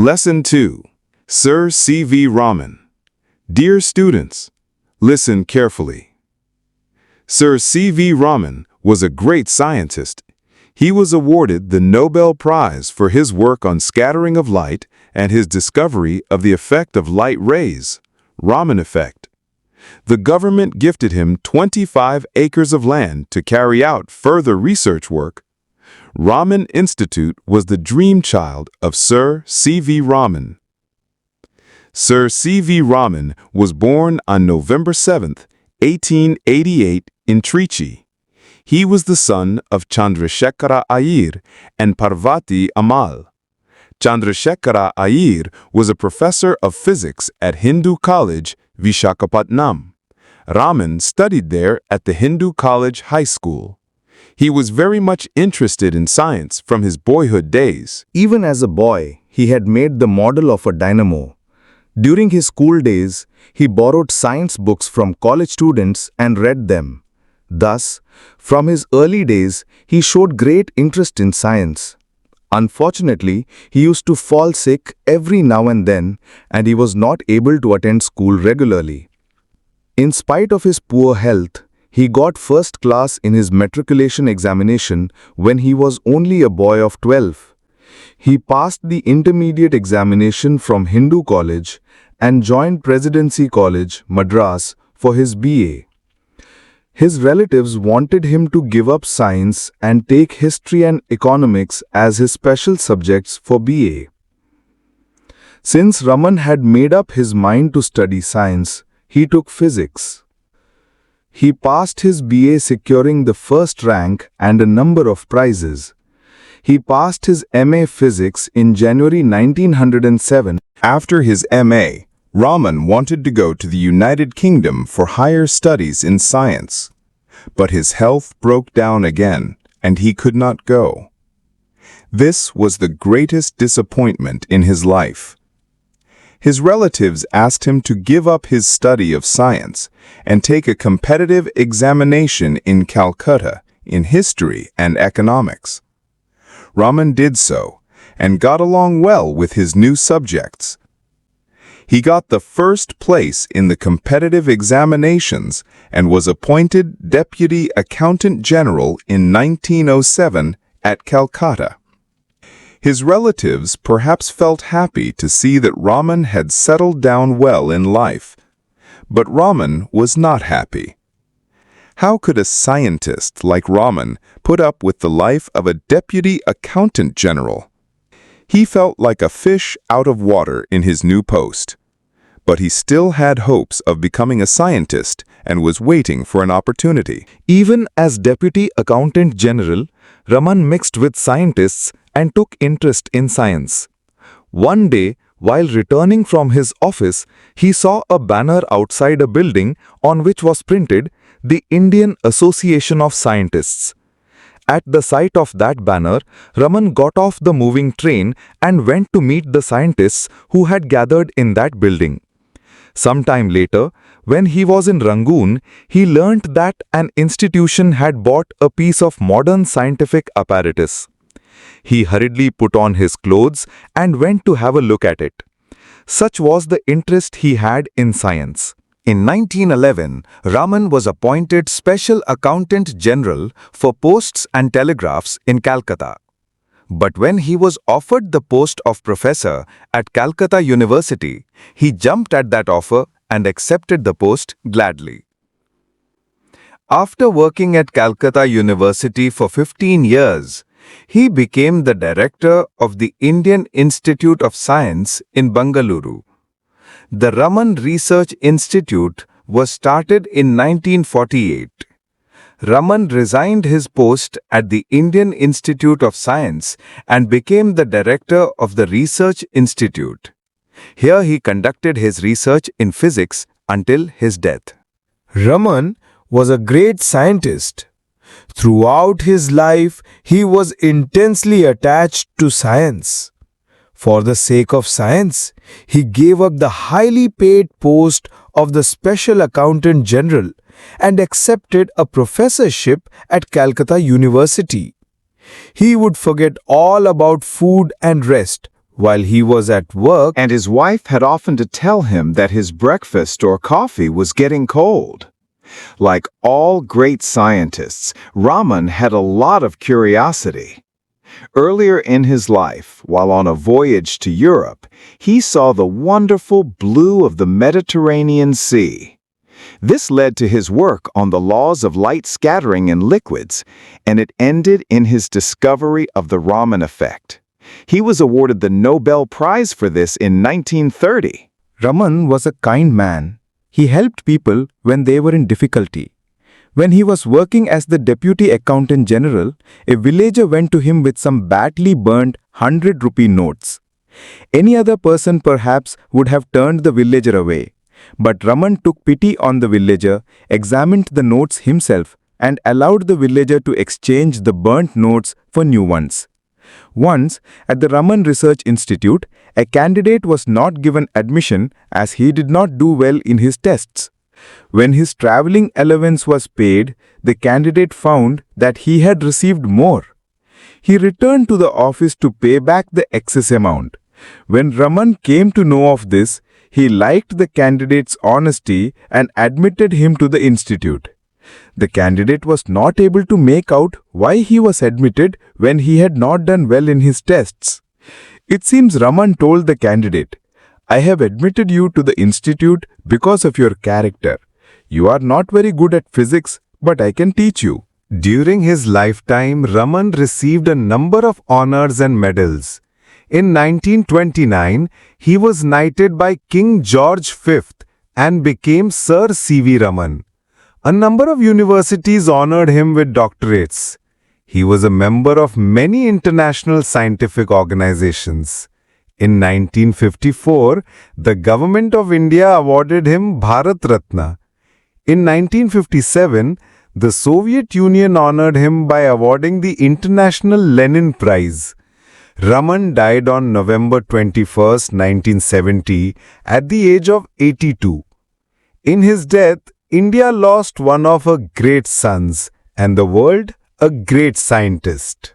Lesson 2. Sir C.V. Raman. Dear students, listen carefully. Sir C.V. Raman was a great scientist. He was awarded the Nobel Prize for his work on scattering of light and his discovery of the effect of light rays, Raman effect. The government gifted him 25 acres of land to carry out further research work. Raman Institute was the dream child of Sir C.V. Raman. Sir C.V. Raman was born on November 7, 1888 in Trichy. He was the son of Chandrasekhara Iyer and Parvati Amal. Chandrasekhara Iyer was a professor of physics at Hindu College, Vishakhapatnam. Raman studied there at the Hindu College High School. He was very much interested in science from his boyhood days. Even as a boy, he had made the model of a dynamo. During his school days, he borrowed science books from college students and read them. Thus, from his early days, he showed great interest in science. Unfortunately, he used to fall sick every now and then, and he was not able to attend school regularly. In spite of his poor health, he got first class in his matriculation examination when he was only a boy of 12. He passed the intermediate examination from Hindu College and joined Presidency College, Madras, for his BA. His relatives wanted him to give up science and take history and economics as his special subjects for BA. Since Raman had made up his mind to study science, he took physics. He passed his BA securing the first rank and a number of prizes. He passed his MA Physics in January 1907. After his MA, Raman wanted to go to the United Kingdom for higher studies in science. But his health broke down again, and he could not go. This was the greatest disappointment in his life. His relatives asked him to give up his study of science and take a competitive examination in Calcutta in history and economics. Raman did so and got along well with his new subjects. He got the first place in the competitive examinations and was appointed Deputy Accountant General in 1907 at Calcutta. His relatives perhaps felt happy to see that Raman had settled down well in life. But Raman was not happy. How could a scientist like Raman put up with the life of a Deputy Accountant General? He felt like a fish out of water in his new post. But he still had hopes of becoming a scientist and was waiting for an opportunity. Even as Deputy Accountant General, Raman mixed with scientists and took interest in science. One day, while returning from his office, he saw a banner outside a building on which was printed, "The Indian Association of Scientists." At the sight of that banner, Raman got off the moving train and went to meet the scientists who had gathered in that building. Sometime later, when he was in Rangoon, he learnt that an institution had bought a piece of modern scientific apparatus. He hurriedly put on his clothes and went to have a look at it. Such was the interest he had in science. In 1911, Raman was appointed Special Accountant General for Posts and Telegraphs in Calcutta. But when he was offered the post of professor at Calcutta University, he jumped at that offer and accepted the post gladly. After working at Calcutta University for 15 years, he became the director of the Indian Institute of Science in Bengaluru. The Raman Research Institute was started in 1948. Raman resigned his post at the Indian Institute of Science and became the director of the Research Institute. Here he conducted his research in physics until his death. Raman was a great scientist. Throughout his life, he was intensely attached to science. For the sake of science, he gave up the highly paid post of the Special Accountant General and accepted a professorship at Calcutta University. He would forget all about food and rest while he was at work, And his wife had often to tell him that his breakfast or coffee was getting cold. Like all great scientists, Raman had a lot of curiosity. Earlier in his life, while on a voyage to Europe, he saw the wonderful blue of the Mediterranean Sea. This led to his work on the laws of light scattering in liquids, and it ended in his discovery of the Raman effect. He was awarded the Nobel Prize for this in 1930. Raman was a kind man. He helped people when they were in difficulty. When he was working as the Deputy Accountant General, a villager went to him with some badly burned 100-rupee notes. Any other person perhaps would have turned the villager away. But Raman took pity on the villager, examined the notes himself, and allowed the villager to exchange the burnt notes for new ones. Once, at the Raman Research Institute, a candidate was not given admission as he did not do well in his tests. When his traveling allowance was paid, the candidate found that he had received more. He returned to the office to pay back the excess amount. When Raman came to know of this, he liked the candidate's honesty and admitted him to the institute. The candidate was not able to make out why he was admitted when he had not done well in his tests. It seems Raman told the candidate, "I have admitted you to the institute because of your character. You are not very good at physics, but I can teach you." During his lifetime, Raman received a number of honors and medals. In 1929, he was knighted by King George V and became Sir C.V. Raman. A number of universities honored him with doctorates. He was a member of many international scientific organizations. In 1954, the Government of India awarded him Bharat Ratna. In 1957, the Soviet Union honored him by awarding the International Lenin Prize. Raman died on November 21, 1970, at the age of 82. In his death, India lost one of her great sons, and the world a great scientist.